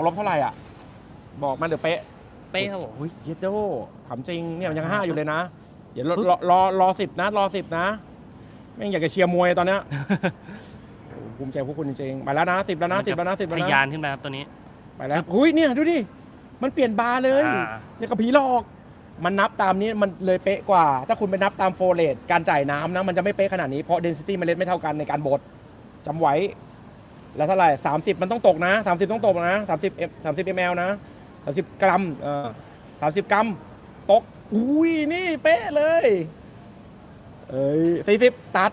ลบเท่าไหร่อ่ะบอกมาเดี๋ยวเป๊ะ เป๊ะครับผม เฮ้ยเยดโดถามจริงเนี่ยมันยัง5อยู่เลยนะเดี๋ยวรอ10นะรอ10นะแม่งอยากจะเชียร์มวยตอนเนี้ย โอ้ภูมิใจพวกคุณจริงๆไปแล้วนะ10แล้วนะ10แล้วนะ10แล้ว ทะ นะ ยานขึ้นมาครับตัวนี้ ไปแล้วหุ้ยเนี่ยดูดิมันเปลี่ยนบาร์เลย อ่า เนี่ยกับผีหลอกมันนับตามนี้มันเลยเป๊ะกว่า ถ้าคุณไปนับตามโฟเลตการจ่ายน้ำนะมันจะไม่เป๊ะขนาดนี้เพราะ density เมล็ดไม่เท่ากันในการบดจำไว้แล้วเท่าไหร่30มันต้องตกนะ30ต้องตกนะ30 ml นะ30 กรัม30 กรัมตกอุ้ยนี่เป๊ะเลย40ตัด